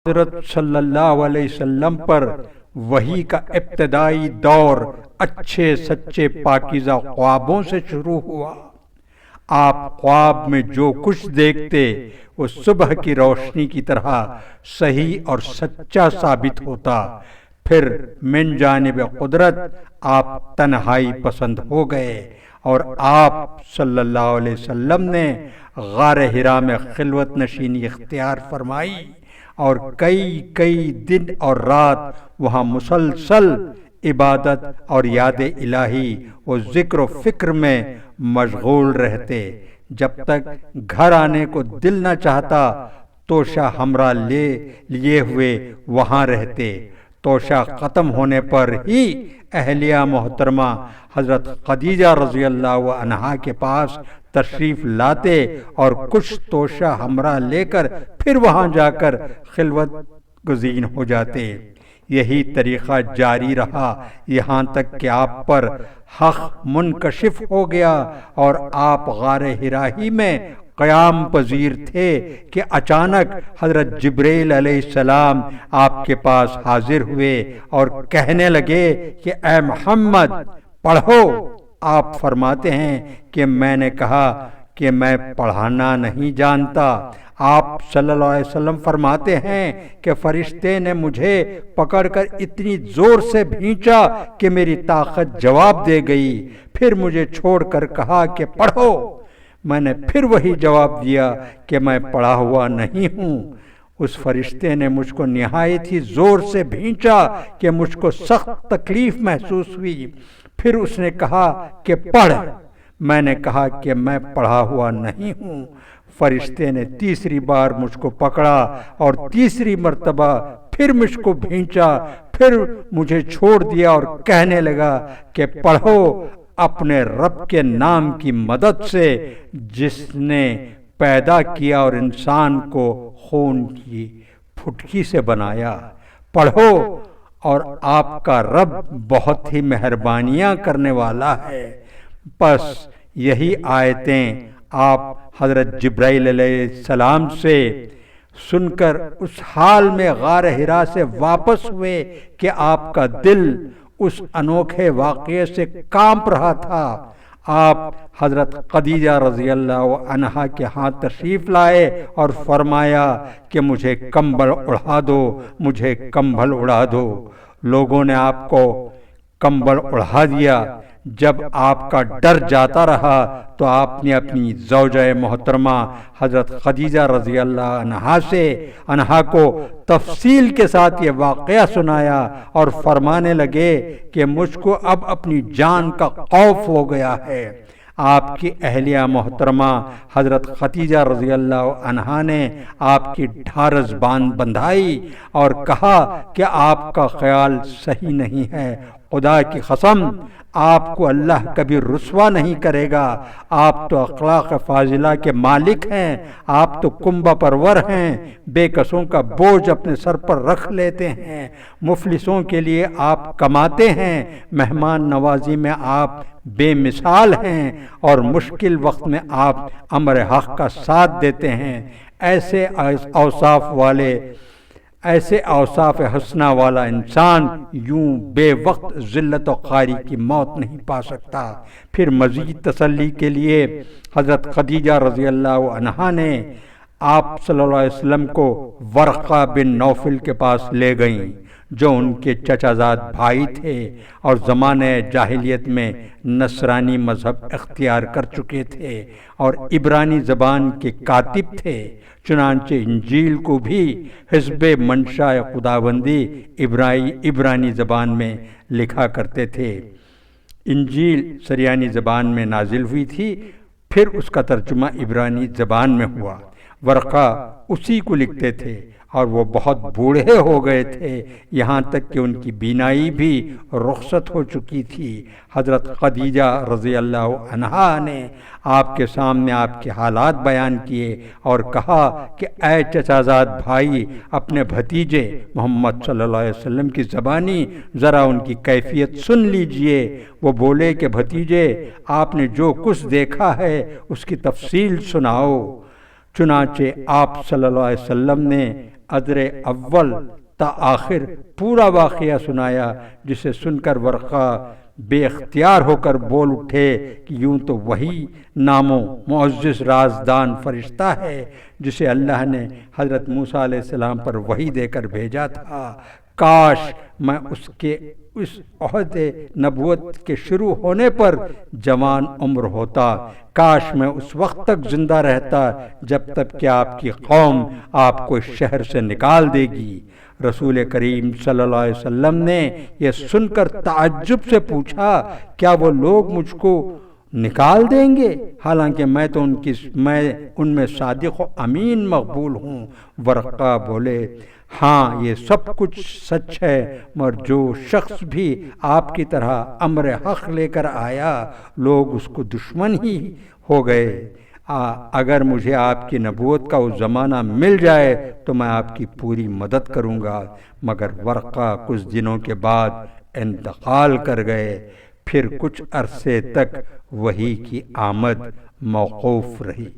حضرت صلی اللہ علیہ وسلم پر وحی کا ابتدائی دور اچھے سچے پاکیزہ خوابوں سے شروع ہوا۔ آپ خواب میں جو کچھ دیکھتے وہ صبح کی روشنی کی طرح صحیح اور سچا ثابت ہوتا۔ پھر من جانب قدرت آپ تنہائی پسند ہو گئے اور آپ صلی اللہ علیہ وسلم نے غار حرا میں خلوت نشینی اختیار فرمائی اور کئی دن اور رات وہاں مسلسل عبادت اور یاد الہی و ذکر و فکر میں مشغول رہتے۔ جب تک گھر آنے کو دل نہ چاہتا توشہ ہمراہ لیے ہوئے وہاں رہتے۔ توشہ ختم ہونے پر ہی اہلیہ محترمہ حضرت خدیجہ رضی اللہ عنہا کے پاس تشریف لاتے اور کچھ توشہ ہمراہ لے کر پھر وہاں جا کر خلوت گزین ہو جاتے۔ یہی طریقہ جاری رہا یہاں تک کہ آپ پر حق منکشف ہو گیا اور آپ غار حرا ہی میں قیام پذیر تھے کہ اچانک حضرت جبرائیل علیہ السلام آپ کے پاس حاضر ہوئے اور کہنے لگے کہ اے محمد پڑھو۔ آپ فرماتے ہیں کہ میں نے کہا کہ میں پڑھانا نہیں جانتا۔ آپ صلی اللہ علیہ وسلم فرماتے ہیں کہ فرشتے نے مجھے پکڑ کر اتنی زور سے بھینچا کہ میری طاقت جواب دے گئی، پھر مجھے چھوڑ کر کہا کہ پڑھو۔ میں نے پھر وہی جواب دیا کہ میں پڑھا ہوا نہیں ہوں۔ اس فرشتے نے مجھ کو نہایت ہی زور سے بھینچا کہ مجھ کو سخت تکلیف محسوس ہوئی۔ پھر اس نے کہا کہ پڑھ۔ میں نے کہا کہ میں پڑھا ہوا نہیں ہوں۔ فرشتے نے تیسری بار مجھ کو پکڑا اور تیسری مرتبہ پھر مجھ کو بھینچا، پھر مجھے چھوڑ دیا اور کہنے لگا کہ پڑھو اپنے رب کے نام کی مدد سے جس نے پیدا کیا اور انسان کو خون کی پھٹکی سے بنایا۔ پڑھو اور آپ کا رب بہت ہی مہربانیاں کرنے والا ہے۔ پس یہی آیتیں آپ حضرت جبرائیل علیہ السلام سے سن کر اس حال میں غار حرا سے واپس ہوئے کہ آپ کا دل اس انوکھے واقعے سے کانپ رہا تھا۔ آپ حضرت خدیجہ رضی اللہ عنہا کے ہاں تشریف لائے اور فرمایا کہ مجھے کمبل اڑا دو، مجھے کمبل اڑا دو۔ لوگوں نے آپ کو کمبل اڑا دیا۔ جب آپ کا ڈر جاتا رہا تو آپ نے اپنی زوجہ محترمہ حضرت خدیجہ رضی اللہ عنہا کو تفصیل کے ساتھ یہ واقعہ سنایا اور فرمانے لگے کہ مجھ کو اب اپنی جان کا خوف ہو گیا ہے۔ آپ کی اہلیہ محترمہ حضرت خدیجہ رضی اللہ عنہا نے آپ کی ڈھارس بندھائی اور کہا کہ آپ کا خیال صحیح نہیں ہے، خدا کی قسم آپ کو اللہ کبھی رسوا نہیں کرے گا۔ آپ تو اخلاق فاضلہ کے مالک ہیں، آپ تو کنبہ پرور ہیں، بے کسوں کا بوجھ اپنے سر پر رکھ لیتے ہیں، مفلسوں کے لیے آپ کماتے ہیں، مہمان نوازی میں آپ بے مثال ہیں اور مشکل وقت میں آپ امر حق کا ساتھ دیتے ہیں۔ ایسے اوصاف حسنہ والا انسان یوں بے وقت ذلت و خواری کی موت نہیں پا سکتا۔ پھر مزید تسلی کے لیے حضرت خدیجہ رضی اللہ عنہا نے آپ صلی اللہ علیہ وسلم کو ورقہ بن نوفل کے پاس لے گئیں جو ان کے چچا زاد بھائی تھے اور زمانہ جاہلیت میں نصرانی مذہب اختیار کر چکے تھے اور عبرانی زبان کے کاتب تھے۔ چنانچہ انجیل کو بھی حزب منشا خداوندی عبرانی زبان میں لکھا کرتے تھے۔ انجیل سریانی زبان میں نازل ہوئی تھی، پھر اس کا ترجمہ عبرانی زبان میں ہوا۔ ورقہ اسی کو لکھتے تھے اور وہ بہت بوڑھے ہو گئے تھے، یہاں تک کہ ان کی بینائی بھی رخصت ہو چکی تھی۔ حضرت خدیجہ رضی اللہ عنہا نے آپ کے سامنے آپ کے حالات بیان کیے اور کہا کہ اے چچا زاد بھائی، اپنے بھتیجے محمد صلی اللہ علیہ وسلم کی زبانی ذرا ان کی کیفیت سن لیجئے۔ وہ بولے کہ بھتیجے، آپ نے جو کچھ دیکھا ہے اس کی تفصیل سناؤ۔ چنانچہ آپ صلی اللہ علیہ وسلم نے ادر اول تا آخر پورا واقعہ سنایا، جسے سن کر ورقہ بے اختیار ہو کر بول اٹھے کہ یوں تو وہی نام و معزز رازدان فرشتہ ہے جسے اللہ نے حضرت موسیٰ علیہ السلام پر وحی دے کر بھیجا تھا، کاش میں اس عہد نبوت کے شروع ہونے پر جوان عمر ہوتا، کاش میں اس وقت تک زندہ رہتا جب تک کہ آپ کی قوم آپ کو اس شہر سے نکال دے گی۔ رسول کریم صلی اللہ علیہ وسلم نے یہ سن کر تعجب سے پوچھا، کیا وہ لوگ مجھ کو نکال دیں گے حالانکہ میں ان میں صادق و امین مقبول ہوں؟ ورقہ بولے، ہاں یہ سب کچھ سچ ہے، مگر جو شخص بھی آپ کی طرح امر حق لے کر آیا لوگ اس کو دشمن ہی ہو گئے۔ اگر مجھے آپ کی نبوت کا وہ زمانہ مل جائے تو میں آپ کی پوری مدد کروں گا، مگر ورقہ کچھ دنوں کے بعد انتقال کر گئے۔ پھر کچھ عرصے تک وحی کی آمد موقوف رہی۔